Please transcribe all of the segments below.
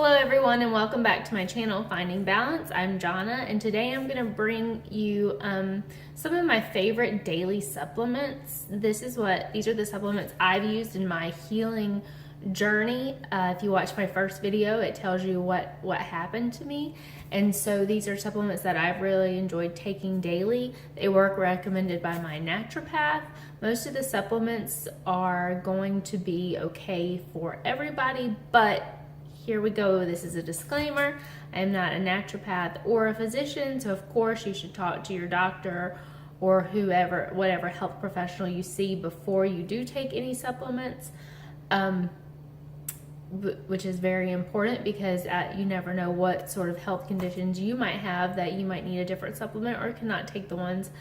Hello everyone and welcome back to my channel, Finding Balance. I'm Jonna and today I'm going to bring you some of my favorite daily supplements. These are the supplements I've used in my healing journey. If you watch my first video, it tells you what happened to me. And so these are supplements that I've really enjoyed taking daily. They work recommended by my naturopath. Most of the supplements are going to be okay for everybody, but here we go. This is a disclaimer. I am not a naturopath or a physician, so of course you should talk to your doctor or whatever health professional you see before you do take any supplements, which is very important because you never know what sort of health conditions you might have that you might need a different supplement or cannot take the ones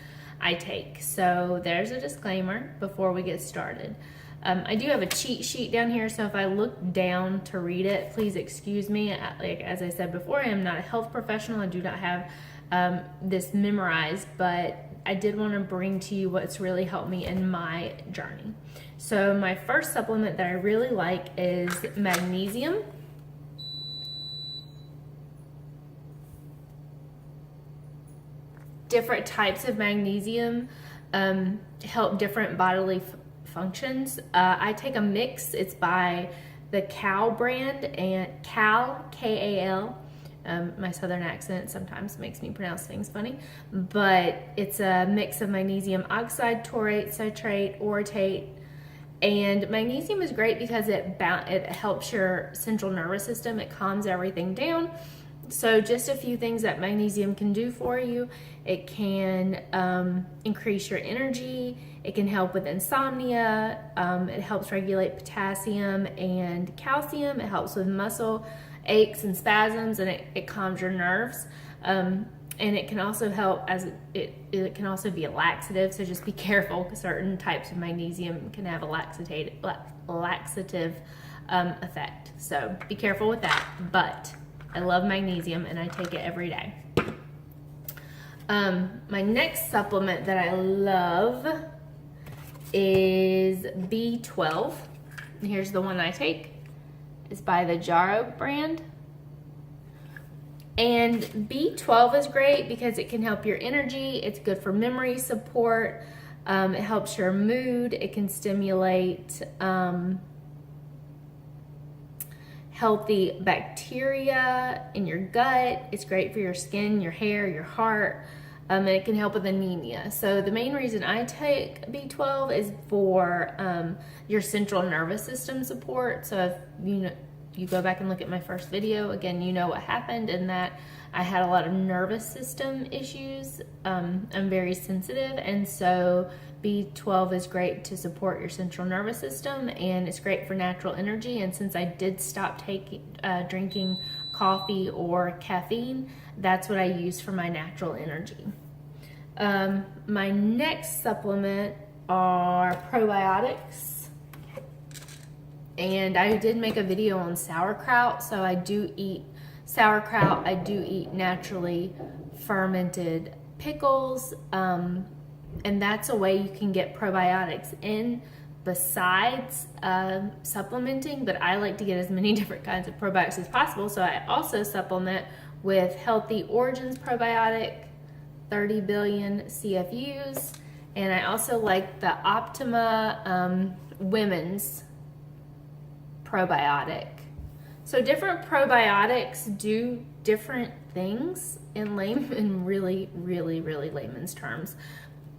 I take. So there's a disclaimer before we get started. I do have a cheat sheet down here, so if I look down to read it, please excuse me. Like as I said before, I am not a health professional. I do not have this memorized, but I did want to bring to you what's really helped me in my journey. So my first supplement that I really like is magnesium. Different types of magnesium help different bodily functions. I take a mix. It's by the Kal brand, and Kal, K-A-L. My southern accent sometimes makes me pronounce things funny, but it's a mix of magnesium oxide, taurate, citrate, orotate. And magnesium is great because it helps your central nervous system. It calms everything down. So just a few things that magnesium can do for you. It can increase your energy. It can help with insomnia. It helps regulate potassium and calcium. It helps with muscle aches and spasms, and it calms your nerves. And it can also help it can also be a laxative. So just be careful because certain types of magnesium can have a laxative effect. So be careful with that. But I love magnesium and I take it every day. My next supplement that I love is B12. And here's the one I take. It's by the Jarrow brand. And B12 is great because it can help your energy. It's good for memory support. It helps your mood. It can stimulate healthy bacteria in your gut. It's great for your skin, your hair, your heart, and it can help with anemia. So the main reason I take B12 is for your central nervous system support. So if you go back and look at my first video, again, you know what happened in that I had a lot of nervous system issues. I'm very sensitive, and so B12 is great to support your central nervous system, and it's great for natural energy. And since I did stop drinking coffee or caffeine, that's what I use for my natural energy. My next supplement are probiotics. And I did make a video on sauerkraut, so I do eat sauerkraut. I do eat naturally fermented pickles, and that's a way you can get probiotics in besides supplementing, but I like to get as many different kinds of probiotics as possible, so I also supplement with Healthy Origins probiotic, 30 billion CFUs, and I also like the Optima Women's probiotic. So different probiotics do different things in really layman's terms.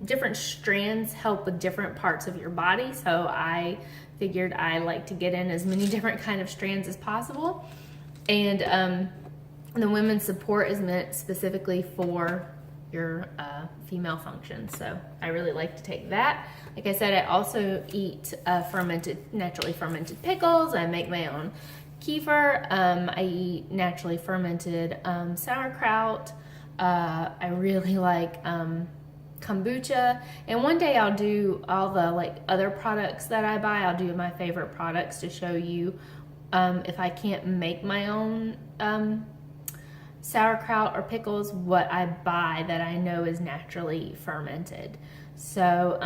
Different strands help with different parts of your body, so I figured I like to get in as many different kind of strands as possible. And the women's support is meant specifically for your female function, so I really like to take that. Like I said, I also eat naturally fermented pickles. I make my own kefir. I eat naturally fermented sauerkraut. I really like kombucha, and one day I'll do all the other products that I buy. I'll do my favorite products to show you if I can't make my own sauerkraut or pickles, what I buy that I know is naturally fermented. So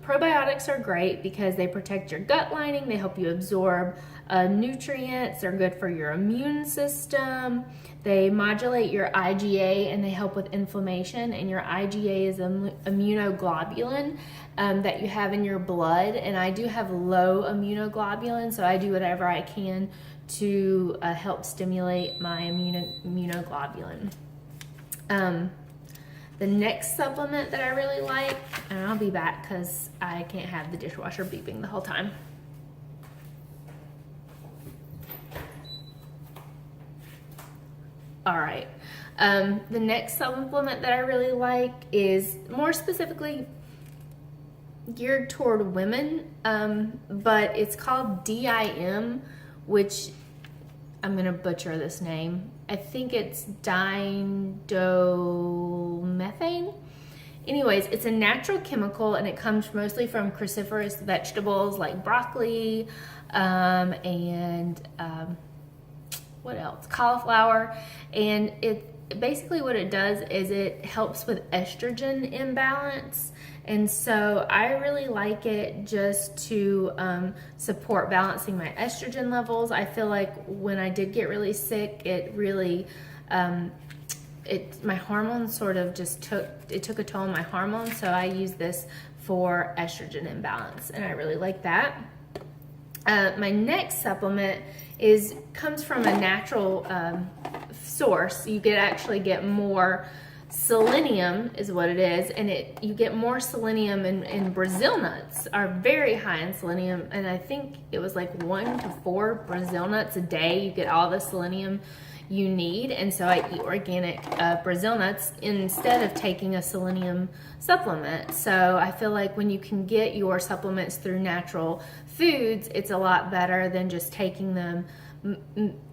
probiotics are great because they protect your gut lining. They help you absorb nutrients. They're good for your immune system. They modulate your IgA and they help with inflammation. And your IgA is an immunoglobulin that you have in your blood. And I do have low immunoglobulin, so I do whatever I can to help stimulate my immunoglobulin. The next supplement that I really like, and I'll be back because I can't have the dishwasher beeping the whole time. All right. The next supplement that I really like is more specifically geared toward women, but it's called DIM, which I'm gonna butcher this name. I think it's dindomethane. Anyways, it's a natural chemical and it comes mostly from cruciferous vegetables like broccoli and what else? Cauliflower. And it basically what it does is it helps with estrogen imbalance. And so I really like it just to support balancing my estrogen levels. I feel like when I did get really sick, it really, my hormones sort of just took a toll on my hormones. So I use this for estrogen imbalance and I really like that. My next supplement comes from a natural source. You could actually get more selenium is what it is, and you get more selenium in Brazil nuts are very high in selenium, and I think it was like 1 to 4 Brazil nuts a day. You get all the selenium you need, and so I eat organic Brazil nuts instead of taking a selenium supplement. So I feel like when you can get your supplements through natural foods, it's a lot better than just taking them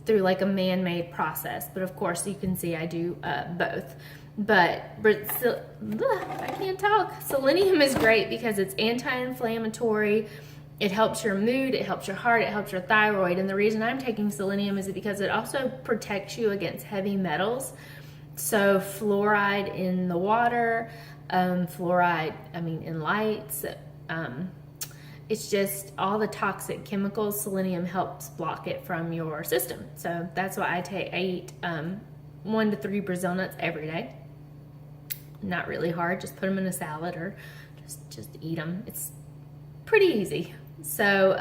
through like a man-made process. But of course you can see I do both. But I can't talk. Selenium is great because it's anti-inflammatory. It helps your mood, it helps your heart, it helps your thyroid. And the reason I'm taking selenium is because it also protects you against heavy metals. So fluoride in the water, fluoride, in lights. It's just all the toxic chemicals. Selenium helps block it from your system. So that's why I eat 1 to 3 Brazil nuts every day. Not really hard, just put them in a salad or just eat them. It's pretty easy. So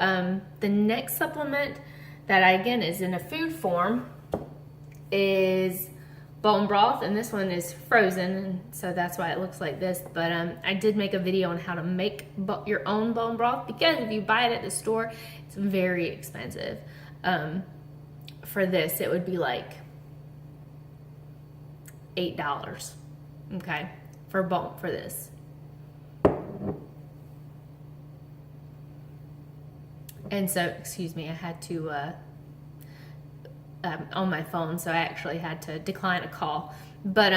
the next supplement that again is in a food form is bone broth, and this one is frozen, and so that's why it looks like this. But I did make a video on how to make your own bone broth, because if you buy it at the store, it's very expensive. For this, it would be like $8, okay, for this. And so, excuse me, I had to, on my phone, so I actually had to decline a call. But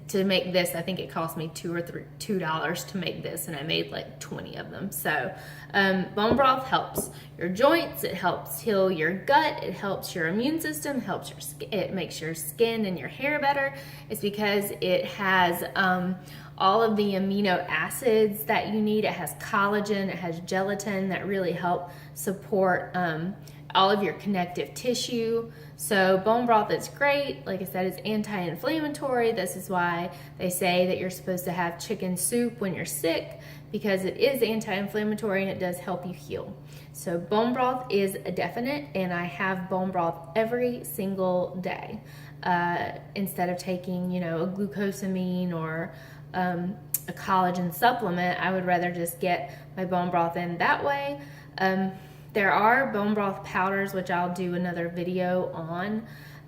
to make this, I think it cost me $2 to make this, and I made like 20 of them. So bone broth helps your joints, it helps heal your gut, it helps your immune system, helps your skin, it makes your skin and your hair better. It's because it has all of the amino acids that you need. It has collagen, it has gelatin that really help support all of your connective tissue. So bone broth is great. Like I said, it's anti-inflammatory. This is why they say that you're supposed to have chicken soup when you're sick, because it is anti-inflammatory and it does help you heal. So bone broth is a definite, and I have bone broth every single day. Instead of taking, a glucosamine or a collagen supplement, I would rather just get my bone broth in that way. There are bone broth powders, which I'll do another video on,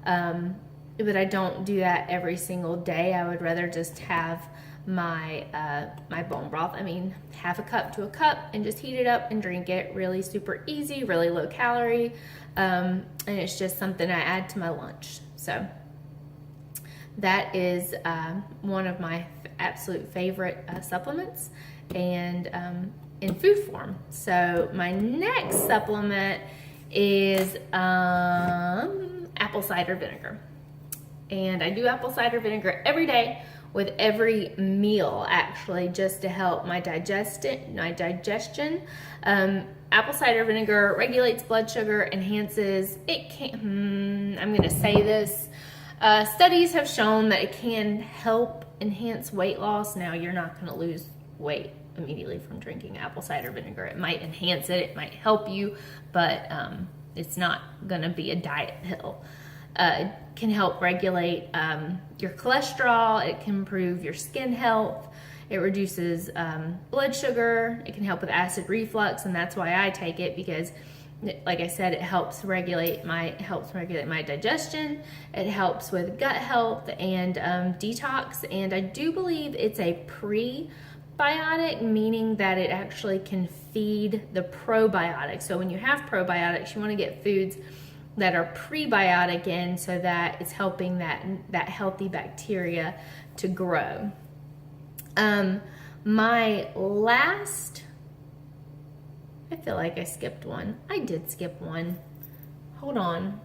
but I don't do that every single day. I would rather just have my my bone broth, half a cup to a cup, and just heat it up and drink it. Really super easy, really low calorie, and it's just something I add to my lunch. So that is one of my absolute favorite supplements, and in food form. So my next supplement is apple cider vinegar, and I do apple cider vinegar every day with every meal, actually, just to help my digestion. Apple cider vinegar regulates blood sugar, enhances, I'm gonna say this, studies have shown that it can help enhance weight loss. Now, you're not gonna lose weight immediately from drinking apple cider vinegar. It might enhance it, it might help you, but it's not gonna be a diet pill. It can help regulate your cholesterol, it can improve your skin health, it reduces blood sugar, it can help with acid reflux, and that's why I take it, because like I said, it helps regulate my digestion, it helps with gut health and detox, and I do believe it's a prebiotic, meaning that it actually can feed the probiotics. So when you have probiotics, you want to get foods that are prebiotic in, so that it's helping that healthy bacteria to grow. My last, I feel like I skipped one. I did skip one. Hold on.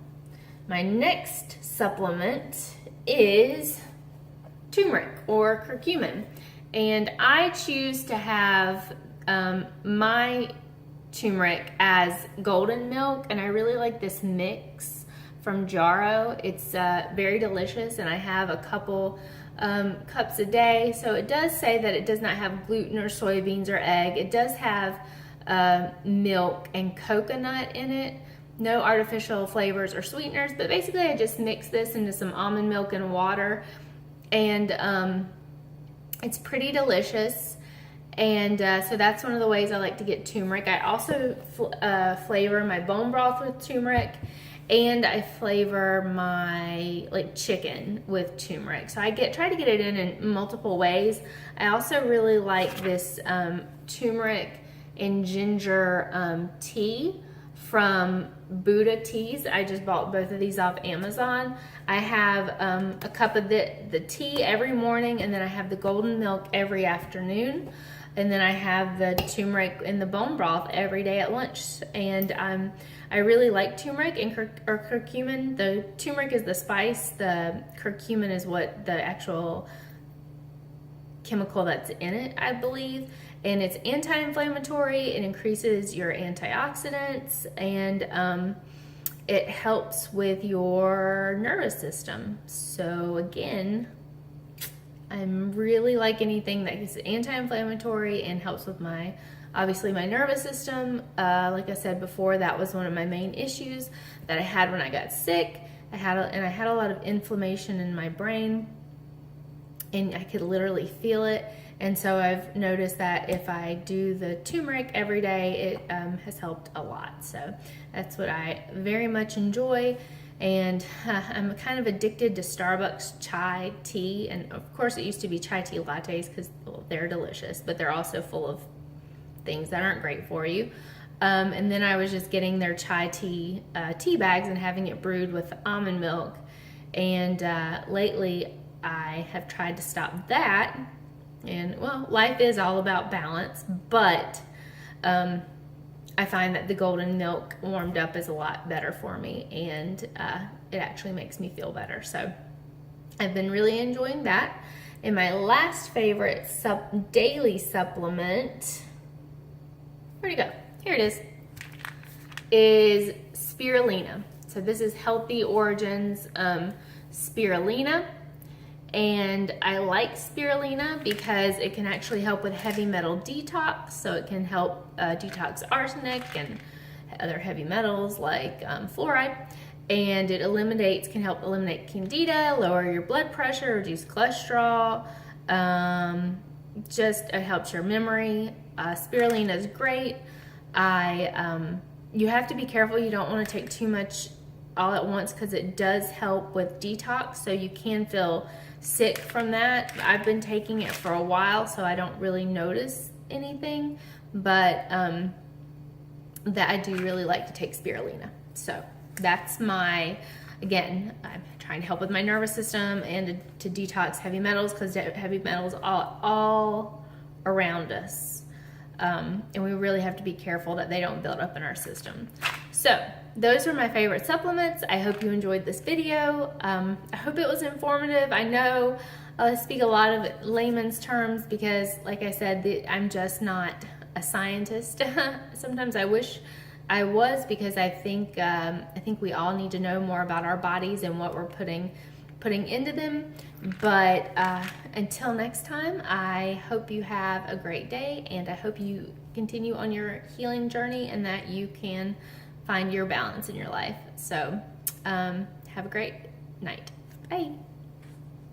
My next supplement is turmeric or curcumin. And I choose to have my turmeric as golden milk, and I really like this mix from Jarrow. It's very delicious, and I have a couple cups a day. So it does say that it does not have gluten or soybeans or egg. It does have milk and coconut in it. No artificial flavors or sweeteners, but basically I just mix this into some almond milk and water, and it's pretty delicious. And so that's one of the ways I like to get turmeric. I also flavor my bone broth with turmeric, and I flavor my chicken with turmeric. So I try to get it in multiple ways. I also really like this turmeric and ginger tea from Buddha Teas. I just bought both of these off Amazon. I have a cup of the tea every morning, and then I have the golden milk every afternoon. And then I have the turmeric in the bone broth every day at lunch. And I really like turmeric and curcumin. The turmeric is the spice. The curcumin is what the actual chemical that's in it, I believe. And it's anti-inflammatory. It increases your antioxidants, and it helps with your nervous system. So again, I'm really like anything that is anti-inflammatory and helps with obviously my nervous system. Like I said before, that was one of my main issues that I had when I got sick. I had a lot of inflammation in my brain, and I could literally feel it. And so I've noticed that if I do the turmeric every day, it has helped a lot. So that's what I very much enjoy. And I'm kind of addicted to Starbucks chai tea. And of course it used to be chai tea lattes, because they're delicious, but they're also full of things that aren't great for you. And then I was just getting their chai tea tea bags and having it brewed with almond milk. And lately I have tried to stop that. And well, life is all about balance, but I find that the golden milk warmed up is a lot better for me, and it actually makes me feel better. So I've been really enjoying that. And my last favorite daily supplement, where'd it go? Here it is spirulina. So this is Healthy Origins spirulina. And I like spirulina because it can actually help with heavy metal detox. So it can help detox arsenic and other heavy metals like fluoride. And it can help eliminate candida, lower your blood pressure, reduce cholesterol. It helps your memory. Spirulina is great. You have to be careful. You don't want to take too much all at once, because it does help with detox. So you can feel sick from that. I've been taking it for a while, so I don't really notice anything, but that I do really like to take spirulina. So that's again, I'm trying to help with my nervous system and to detox heavy metals, because heavy metals are all around us. And we really have to be careful that they don't build up in our system. So those are my favorite supplements. I hope you enjoyed this video. I hope it was informative. I know I speak a lot of layman's terms because, like I said, I'm just not a scientist. Sometimes I wish I was, because I think we all need to know more about our bodies and what we're putting into them. But until next time, I hope you have a great day, and I hope you continue on your healing journey and that you can find your balance in your life. So have a great night. Bye.